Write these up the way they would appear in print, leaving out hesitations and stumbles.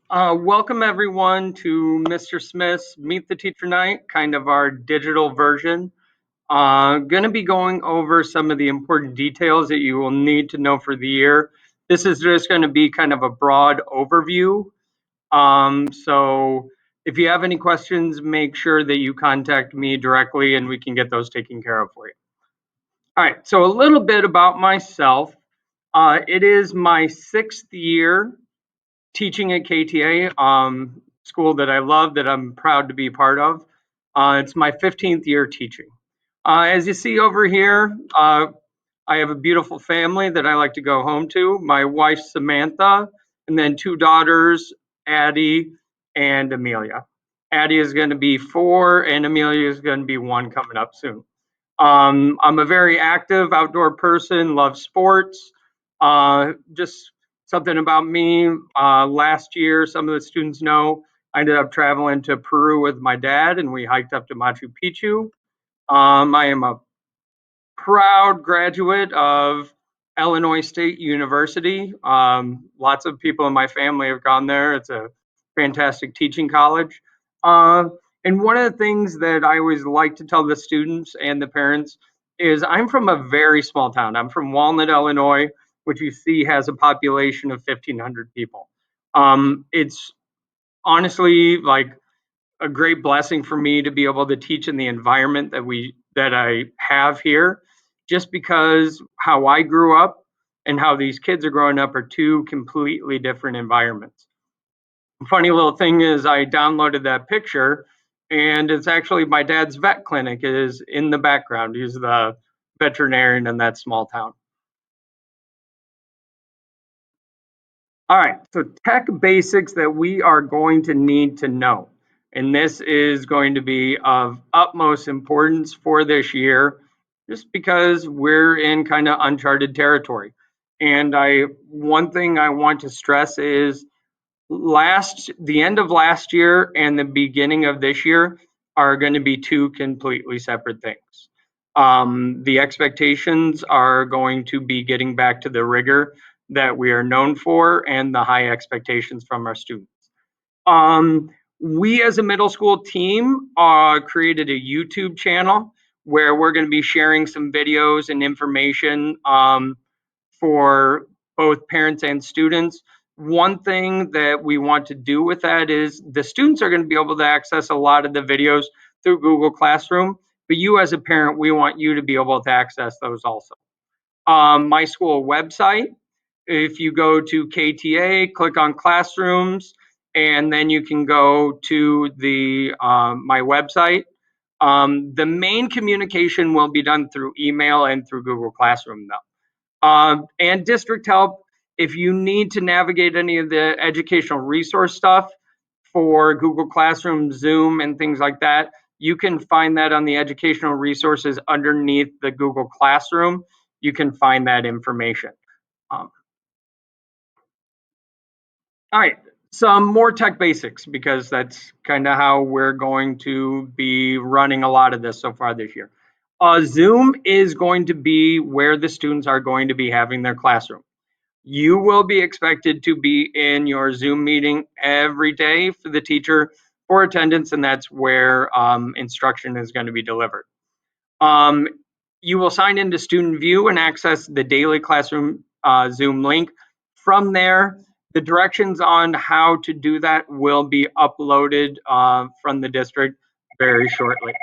Welcome everyone to Mr. Smith's Meet the Teacher Night, kind of our digital version. Going to be going over some of the important details that you will need to know for the year. This is just going to be kind of a broad overview. So if you have any questions, make sure that you contact me directly and we can get those taken care of for you. All right, so a little bit about myself. It is my 6th year teaching at KTA, school that I love, that I'm proud to be part of. It's my 15th year teaching. As you see over here, I have a beautiful family that I like to go home to. My wife, Samantha, and then 2 daughters, Addie and Amelia. Addie is going to be 4, and Amelia is going to be 1 coming up soon. I'm a very active outdoor person, love sports. Just something about me. Last year, some of the students know I ended up traveling to Peru with my dad, and we hiked up to Machu Picchu. I am a proud graduate of Illinois State University. Lots of people in my family have gone there. It's a fantastic teaching college. Uh, and one of the things that I always like to tell the students and the parents is I'm from a very small town. I'm from Walnut, Illinois, which you see has a population of 1,500 people. It's honestly like a great blessing for me to be able to teach in the environment that I have here, just because how I grew up and how these kids are growing up are 2 completely different environments. Funny little thing is I downloaded that picture, and it's actually my dad's vet clinic is in the background. He's the veterinarian in that small town. All right, so tech basics that we are going to need to know. And this is going to be of utmost importance for this year, just because we're in kind of uncharted territory. And one thing I want to stress is the end of last year and the beginning of this year are going to be 2 completely separate things. The expectations are going to be getting back to the rigor that we are known for and the high expectations from our students. Um, we as a middle school team created a YouTube channel where we're going to be sharing some videos and information for both parents and students. One thing that we want to do with that is the students are going to be able to access a lot of the videos through Google Classroom, but you as a parent, we want you to be able to access those also. My school website, if you go to KTA, click on classrooms, and then you can go to the my website. The main communication will be done through email and through Google Classroom though. And district help, if you need to navigate any of the educational resource stuff for Google Classroom, Zoom, and things like that, you can find that on the educational resources underneath the Google Classroom. You can find that information. Um, all right, some more tech basics because that's kind of how we're going to be running a lot of this so far this year. Zoom is going to be where the students are going to be having their classroom. You will be expected to be in your Zoom meeting every day for the teacher for attendance, and that's where instruction is going to be delivered. Um, you will sign into Student View and access the daily classroom Zoom link. From there, the directions on how to do that will be uploaded from the district very shortly.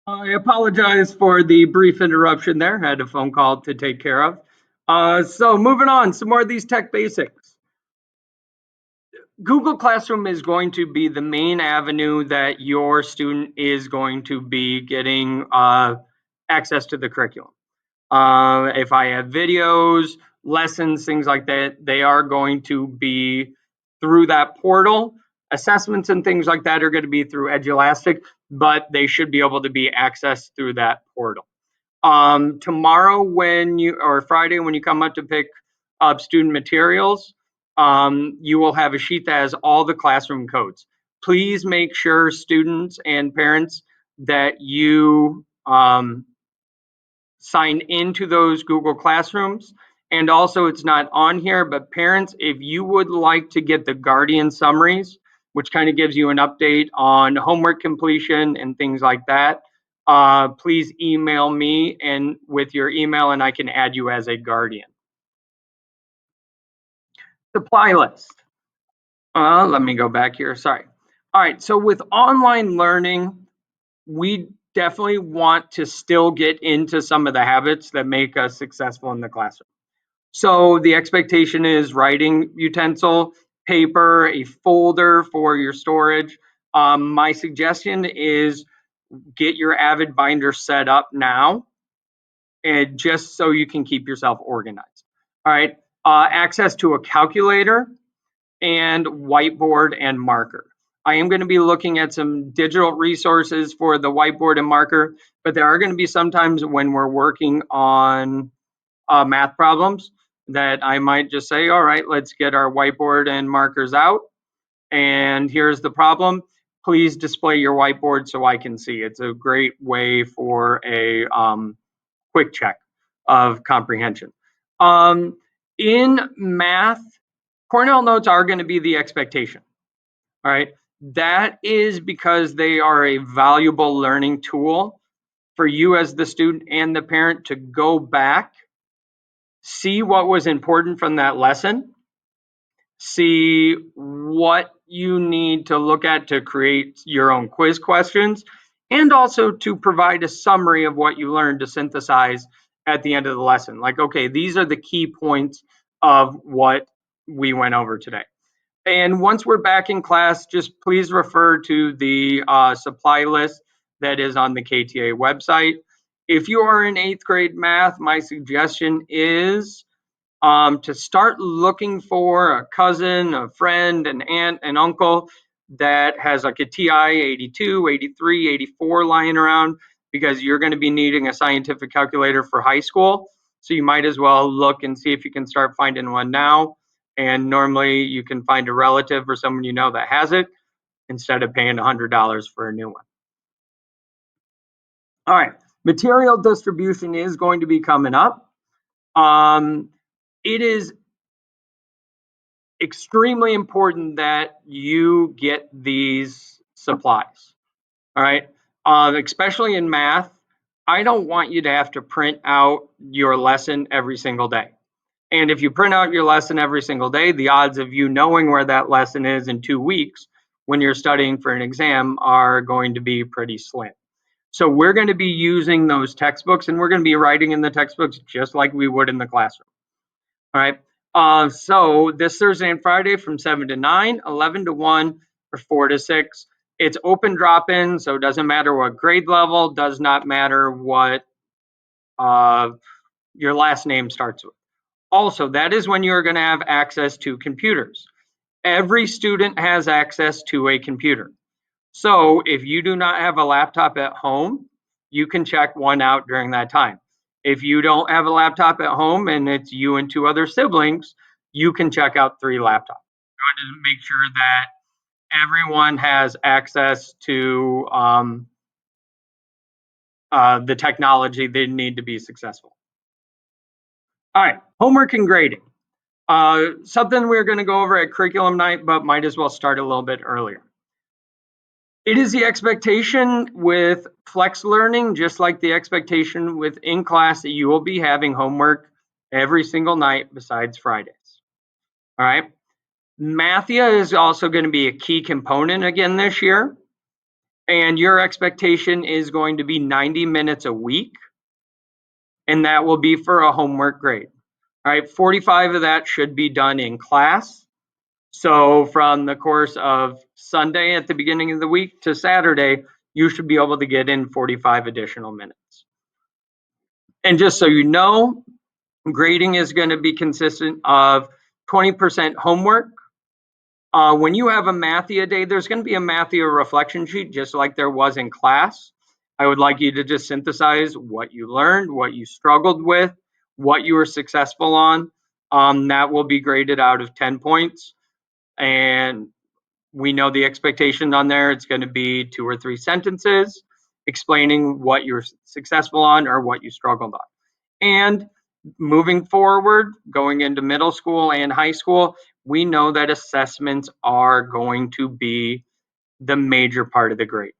I apologize for the brief interruption there. I had a phone call to take care of. So moving on, some more of these tech basics. Google Classroom is going to be the main avenue that your student is going to be getting access to the curriculum. If I have videos, lessons, things like that, they are going to be through that portal. Assessments and things like that are going to be through Edulastic, but they should be able to be accessed through that portal. Tomorrow, or Friday, when you come up to pick up student materials, you will have a sheet that has all the classroom codes. Please make sure students and parents that you sign into those Google Classrooms. And also, it's not on here, but parents, if you would like to get the Guardian summaries, which kind of gives you an update on homework completion and things like that, please email me and with your email, and I can add you as a Guardian. Supply list. Let me go back here. Sorry. All right. So with online learning, we definitely want to still get into some of the habits that make us successful in the classroom. So the expectation is writing utensil, paper, a folder for your storage. My suggestion is get your Avid binder set up now, and just so you can keep yourself organized. All right. Access to a calculator and whiteboard and marker. I am going to be looking at some digital resources for the whiteboard and marker, but there are going to be sometimes when we're working on math problems that I might just say, all right, let's get our whiteboard and markers out. And here's the problem. Please display your whiteboard so I can see. It's a great way for a quick check of comprehension. In math, Cornell notes are going to be the expectation. All right. That is because they are a valuable learning tool for you as the student and the parent to go back, see what was important from that lesson, see what you need to look at to create your own quiz questions, and also to provide a summary of what you learned to synthesize at the end of the lesson. Like, okay, these are the key points of what we went over today. And once we're back in class, just please refer to the supply list that is on the KTA website. If you are in 8th grade math, my suggestion is to start looking for a cousin, a friend, an aunt, an uncle that has like a TI 82, 83, 84 lying around, because you're going to be needing a scientific calculator for high school. So you might as well look and see if you can start finding one now. And normally you can find a relative or someone you know that has it instead of paying $100 for a new one. All right, material distribution is going to be coming up. It is extremely important that you get these supplies. All right, especially in math. I don't want you to have to print out your lesson every single day. And if you print out your lesson every single day, the odds of you knowing where that lesson is in 2 weeks when you're studying for an exam are going to be pretty slim. So we're going to be using those textbooks, and we're going to be writing in the textbooks just like we would in the classroom. All right. So this Thursday and Friday from 7 to 9, 11 to 1, or 4 to 6. It's open drop-in, so it doesn't matter what grade level, does not matter what your last name starts with. Also, that is when you're going to have access to computers. Every student has access to a computer. So if you do not have a laptop at home, you can check one out during that time. If you don't have a laptop at home and it's you and 2 other siblings, you can check out 3 laptops. To make sure that everyone has access to the technology they need to be successful. All right, homework and grading. Something we're going to go over at curriculum night, but might as well start a little bit earlier. It is the expectation with flex learning, just like the expectation with in class, that you will be having homework every single night besides Fridays. All right. Mathia is also going to be a key component again this year. And your expectation is going to be 90 minutes a week. And that will be for a homework grade. All right. 45 of that should be done in class. So from the course of Sunday at the beginning of the week to Saturday, you should be able to get in 45 additional minutes. And just so you know, grading is going to be consistent of 20% homework. When you have a Mathia day, there's going to be a Mathia reflection sheet, just like there was in class. I would like you to just synthesize what you learned, what you struggled with, what you were successful on. That will be graded out of 10 points. And we know the expectation on there. It's going to be 2 or 3 sentences explaining what you're successful on or what you struggled on. And moving forward, going into middle school and high school, we know that assessments are going to be the major part of the grade.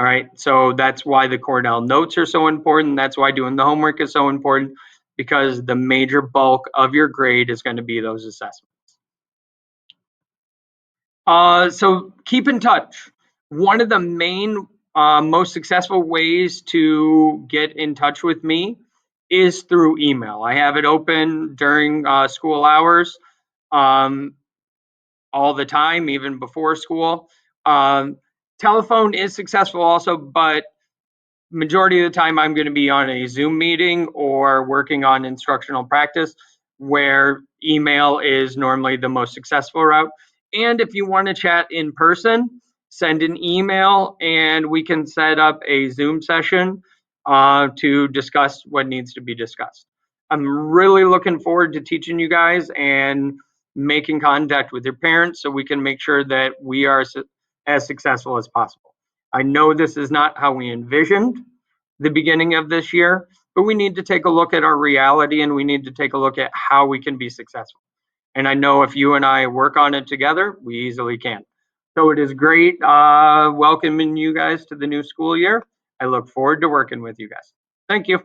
All right. So that's why the Cornell notes are so important. That's why doing the homework is so important, because the major bulk of your grade is going to be those assessments. So keep in touch. One of the main, most successful ways to get in touch with me is through email. I have it open during school hours, um, all the time, even before school. Um, Telephone is successful also, but majority of the time I'm going to be on a Zoom meeting or working on instructional practice, where email is normally the most successful route. And if you want to chat in person, send an email and we can set up a Zoom session to discuss what needs to be discussed. I'm really looking forward to teaching you guys and making contact with your parents so we can make sure that we are as successful as possible. I know this is not how we envisioned the beginning of this year, but we need to take a look at our reality and we need to take a look at how we can be successful. And I know if you and I work on it together, we easily can. So it is great welcoming you guys to the new school year. I look forward to working with you guys. Thank you.